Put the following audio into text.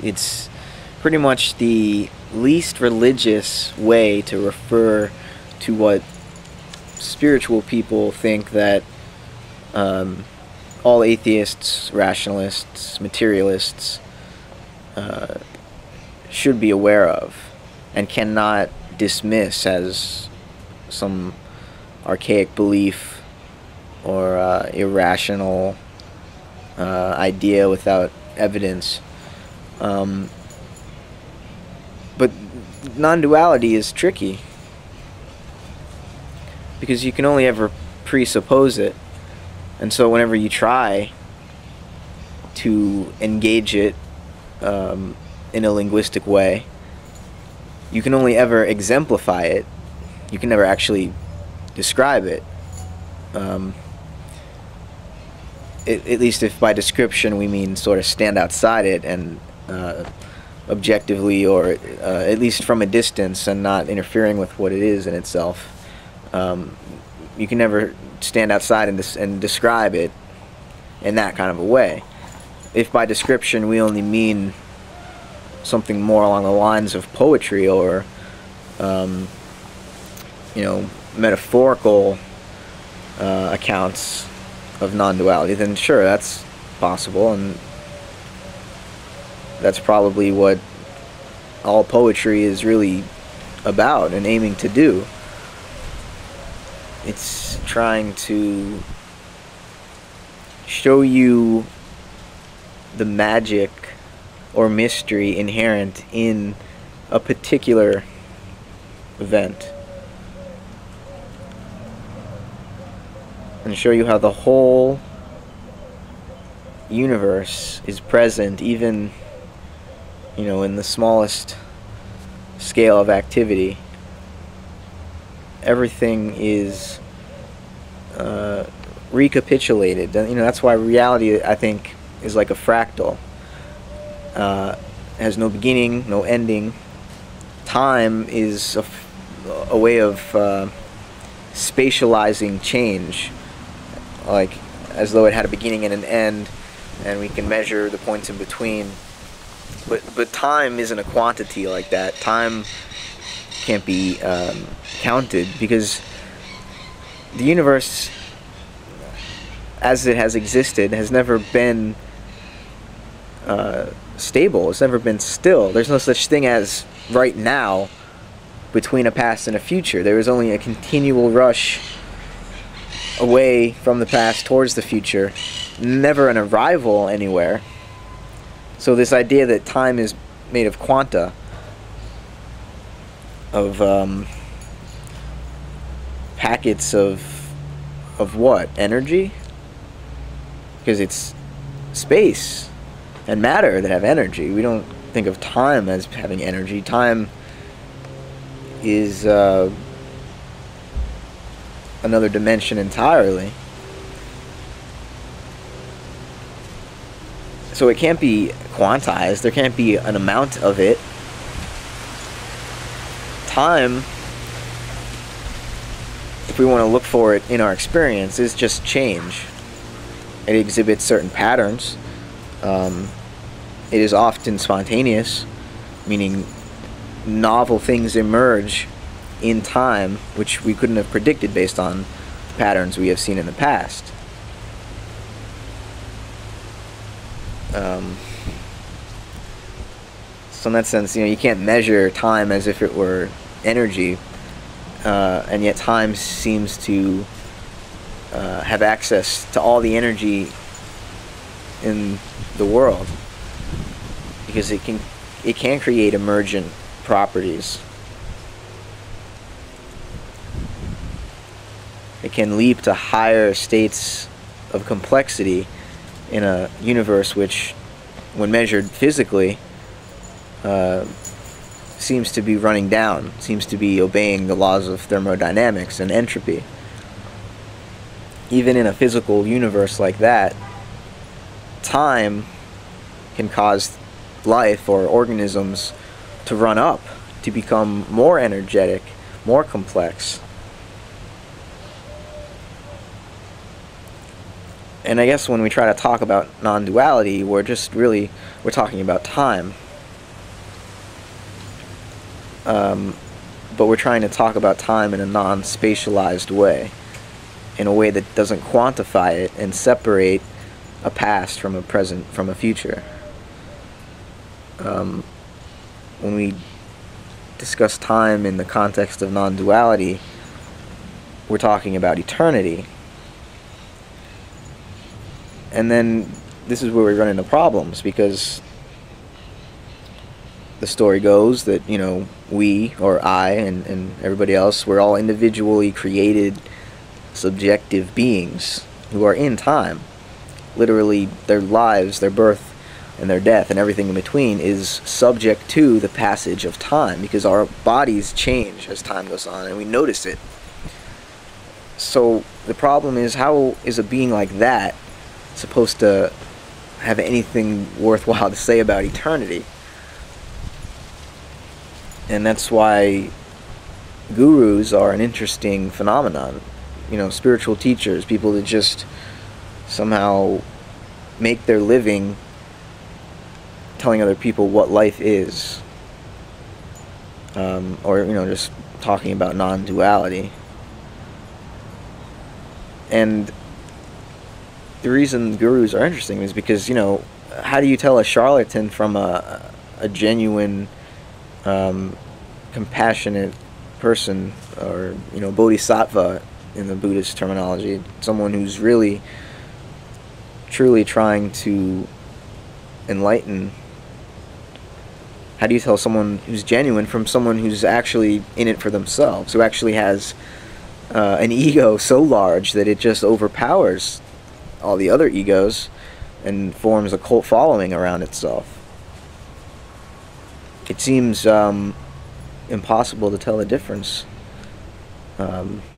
It's pretty much the least religious way to refer to what spiritual people think that all atheists, rationalists, materialists should be aware of and cannot dismiss as some archaic belief or irrational idea without evidence. But non-duality is tricky because you can only ever presuppose it, and so whenever you try to engage it in a linguistic way, you can only ever exemplify it. You can never actually describe it. At least if by description we mean sort of stand outside it and objectively, or at least from a distance and not interfering with what it is in itself. You can never stand outside and describe it in that kind of a way. If by description we only mean something more along the lines of poetry or metaphorical accounts of non-duality, then sure, that's possible, and that's probably what all poetry is really about and aiming to do. It's trying to show you the magic or mystery inherent in a particular event, and show you how the whole universe is present, even in the smallest scale of activity. Everything is recapitulated. That's why reality, I think, is like a fractal. Has no beginning, no ending. Time is a way of spatializing change, like as though it had a beginning and an end, and we can measure the points in between. But time isn't a quantity like that. Time can't be counted, because the universe, as it has existed, has never been stable. It's never been still. There's no such thing as right now between a past and a future. There is only a continual rush away from the past towards the future, never an arrival anywhere. So this idea that time is made of quanta, of packets of what? Energy? Because it's space and matter that have energy. We don't think of time as having energy. Time is another dimension entirely. So it can't be quantized. There can't be an amount of it. Time, if we want to look for it in our experience, is just change. It exhibits certain patterns. It is often spontaneous, meaning novel things emerge in time which we couldn't have predicted based on patterns we have seen in the past. So in that sense, you can't measure time as if it were energy, and yet time seems to have access to all the energy in the world, because it can create emergent properties. It can leap to higher states of complexity in a universe which, when measured physically, seems to be running down, seems to be obeying the laws of thermodynamics and entropy. Even in a physical universe like that, time can cause life or organisms to run up, to become more energetic, more complex. And I guess when we try to talk about non-duality, we're talking about time. But we're trying to talk about time in a non-spatialized way, in a way that doesn't quantify it and separate a past from a present from a future. When we discuss time in the context of non-duality, we're talking about eternity. And then this is where we run into problems, because the story goes that, you know, we, or I, and everybody else, we're all individually created subjective beings who are in time. Literally, their lives, their birth, and their death, and everything in between is subject to the passage of time, because our bodies change as time goes on, and we notice it. So the problem is, how is a being like that supposed to have anything worthwhile to say about eternity? And that's why gurus are an interesting phenomenon. You know, spiritual teachers, people that just somehow make their living telling other people what life is, or, you know, just talking about non-duality. And the reason gurus are interesting is because, you know, how do you tell a charlatan from a genuine, compassionate person, or, you know, bodhisattva in the Buddhist terminology, someone who's really, truly trying to enlighten? How do you tell someone who's genuine from someone who's actually in it for themselves, who actually has an ego so large that it just overpowers all the other egos and forms a cult following around itself? It seems impossible to tell the difference.